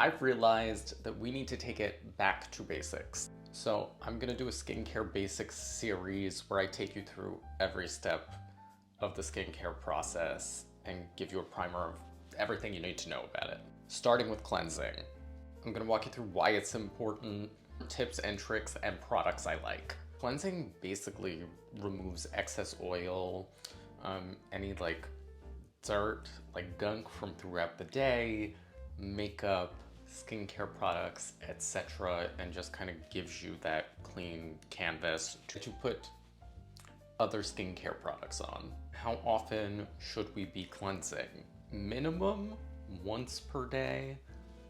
I've realized that we need to take it back to basics. So I'm gonna do a skincare basics series where I take you through every step of the skincare process and give you a primer of everything you need to know about it. Starting with cleansing. I'm gonna walk you through why it's important, tips and tricks, and products I like. Cleansing basically removes excess oil, any dirt, gunk from throughout the day, makeup, skincare products, etc., and just kind of gives you that clean canvas to put other skincare products on. How often should we be cleansing? Minimum once per day,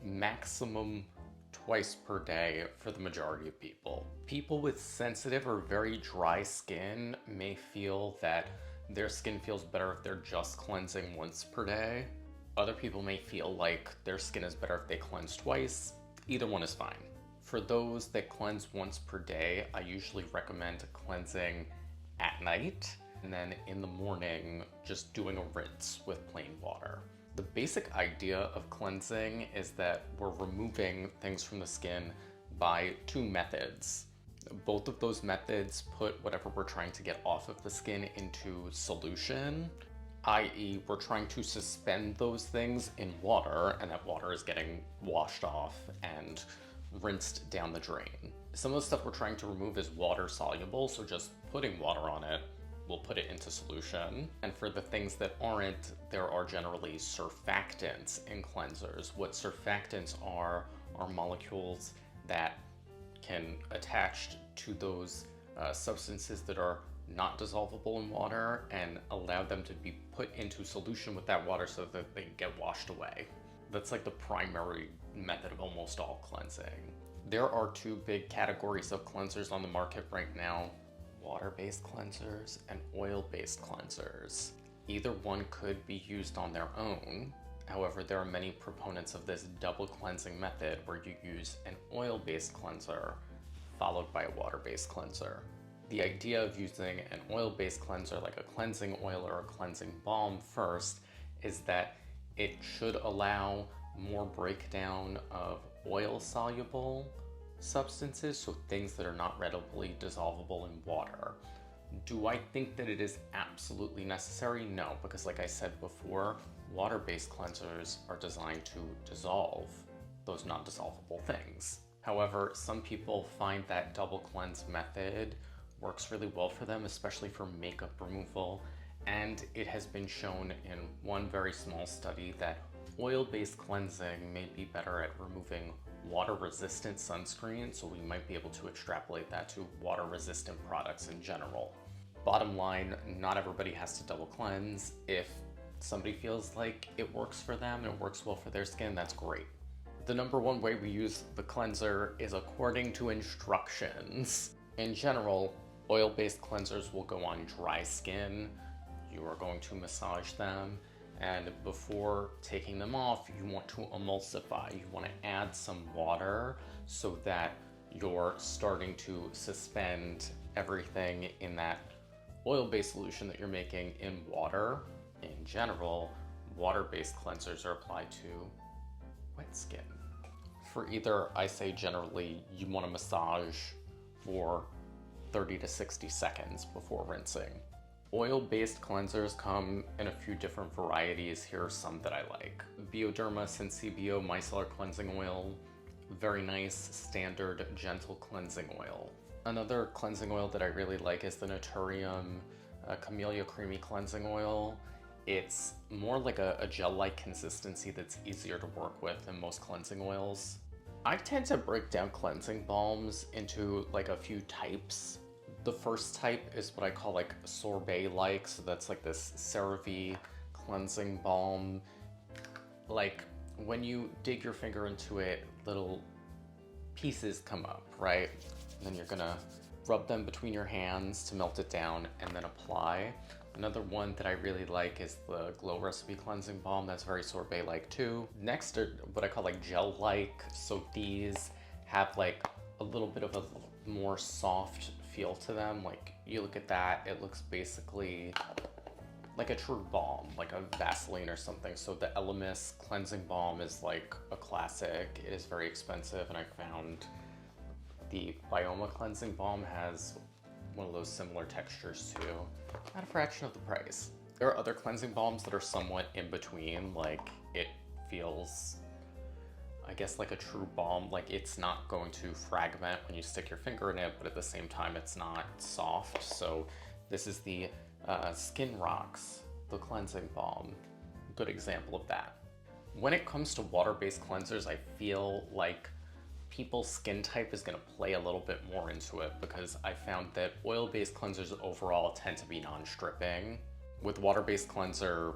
maximum twice per day for the majority of people. People with sensitive or very dry skin may feel that their skin feels better if they're just cleansing once per day. Other people may feel like their skin is better if they cleanse twice. Either one is fine. For those that cleanse once per day, I usually recommend cleansing at night and then in the morning just doing a rinse with plain water. The basic idea of cleansing is that we're removing things from the skin by two methods. Both of those methods put whatever we're trying to get off of the skin into solution, i.e. we're trying to suspend those things in water, and that water is getting washed off and rinsed down the drain. Some of the stuff we're trying to remove is water soluble, so just putting water on it will put it into solution. And for the things that aren't, there are generally surfactants in cleansers. What surfactants are molecules that can attach to those substances that are not dissolvable in water and allow them to be put into solution with that water so that they get washed away. That's like the primary method of almost all cleansing. There are two big categories of cleansers on the market right now: water-based cleansers and oil-based cleansers. Either one could be used on their own. However, there are many proponents of this double cleansing method where you use an oil-based cleanser followed by a water-based cleanser. The idea of using an oil-based cleanser like a cleansing oil or a cleansing balm first is that it should allow more breakdown of oil-soluble substances, so things that are not readily dissolvable in water. Do I think that it is absolutely necessary? No, because like I said before, water-based cleansers are designed to dissolve those non-dissolvable things. However, some people find that double cleanse method works really well for them, especially for makeup removal, and it has been shown in one very small study that oil-based cleansing may be better at removing water-resistant sunscreen, so we might be able to extrapolate that to water-resistant products in general. Bottom line, not everybody has to double cleanse. If somebody feels like it works for them and it works well for their skin, that's great. The number one way we use the cleanser is according to instructions. In general, oil-based cleansers will go on dry skin. You are going to massage them, and before taking them off, you want to emulsify. You want to add some water so that you're starting to suspend everything in that oil-based solution that you're making in water. In general, water-based cleansers are applied to wet skin. For either, I say generally you want to massage for 30 to 60 seconds before rinsing. Oil-based cleansers come in a few different varieties. Here are some that I like. Bioderma Sensibio Micellar Cleansing Oil. Very nice, standard, gentle cleansing oil. Another cleansing oil that I really like is the Naturium Camellia Creamy Cleansing Oil. It's more like a gel-like consistency that's easier to work with than most cleansing oils. I tend to break down cleansing balms into a few types. The first type is what I call sorbet-like, so that's this CeraVe cleansing balm. When you dig your finger into it, little pieces come up, right? And then you're gonna rub them between your hands to melt it down and then apply. Another one that I really like is the Glow Recipe Cleansing Balm. That's very sorbet-like too. Next are what I call gel-like. So these have a little bit of a more soft feel to them. You look at that, it looks basically like a true balm, like a Vaseline or something. So the Elemis cleansing balm is like a classic. It is very expensive, and I found the Bioma cleansing balm has one of those similar textures too, at a fraction of the price. There are other cleansing balms that are somewhat in between, like it feels, I guess, like a true balm. Like it's not going to fragment when you stick your finger in it, but at the same time it's not soft. So this is the Skin Rocks, the cleansing balm. Good example of that. When it comes to water-based cleansers, I feel like people's skin type is going to play a little bit more into it, because I found that oil-based cleansers overall tend to be non-stripping. With water-based cleanser,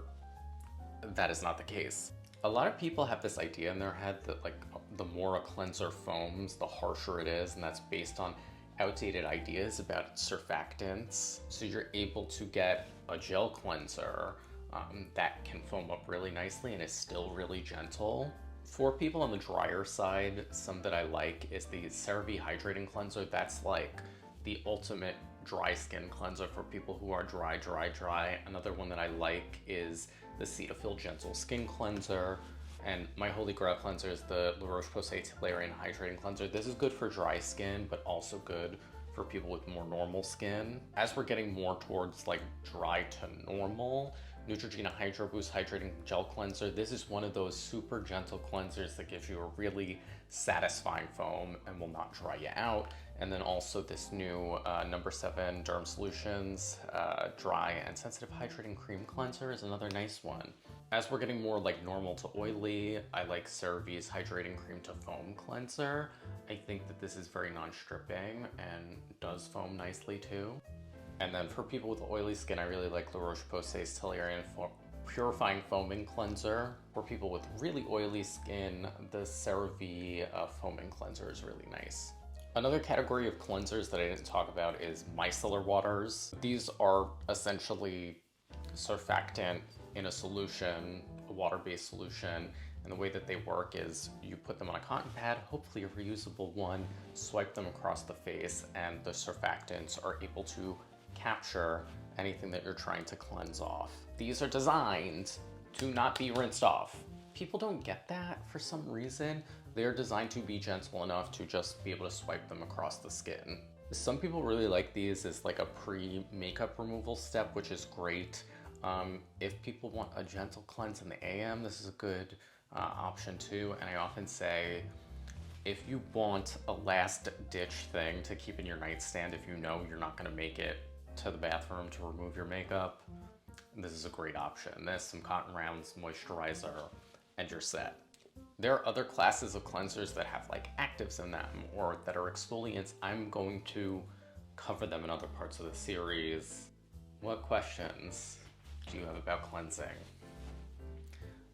that is not the case. A lot of people have this idea in their head that like the more a cleanser foams, the harsher it is, and that's based on outdated ideas about surfactants. So you're able to get a gel cleanser that can foam up really nicely and is still really gentle. For people on the drier side, some that I like is the CeraVe Hydrating Cleanser. That's like the ultimate dry skin cleanser for people who are dry. Another one that I like is the Cetaphil Gentle Skin Cleanser. And my holy grail cleanser is the La Roche-Posay Toleriane Hydrating Cleanser. This is good for dry skin, but also good for people with more normal skin. As we're getting more towards like dry to normal, Neutrogena Hydro Boost Hydrating Gel Cleanser. This is one of those super gentle cleansers that gives you a really satisfying foam and will not dry you out. And then also this new number 7 Derm Solutions Dry and Sensitive Hydrating Cream Cleanser is another nice one. As we're getting more like normal to oily, I like CeraVe's Hydrating Cream to Foam Cleanser. I think that this is very non-stripping and does foam nicely too. And then for people with oily skin, I really like La Roche-Posay's Toleriane Purifying Foaming Cleanser. For people with really oily skin, the CeraVe Foaming Cleanser is really nice. Another category of cleansers that I didn't talk about is micellar waters. These are essentially surfactant in a solution, a water-based solution, and the way that they work is you put them on a cotton pad, hopefully a reusable one, swipe them across the face, and the surfactants are able to capture anything that you're trying to cleanse off. These are designed to not be rinsed off. People don't get that for some reason. They're designed to be gentle enough to just be able to swipe them across the skin. Some people really like these as like a pre-makeup removal step, which is great. If people want a gentle cleanse in the AM, this is a good option too. And I often say, if you want a last ditch thing to keep in your nightstand, if you know you're not gonna make it to the bathroom to remove your makeup, this is a great option. This, some cotton rounds, moisturizer, and you're set. There are other classes of cleansers that have like actives in them or that are exfoliants. I'm going to cover them in other parts of the series. What questions do you have about cleansing?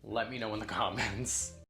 Let me know in the comments.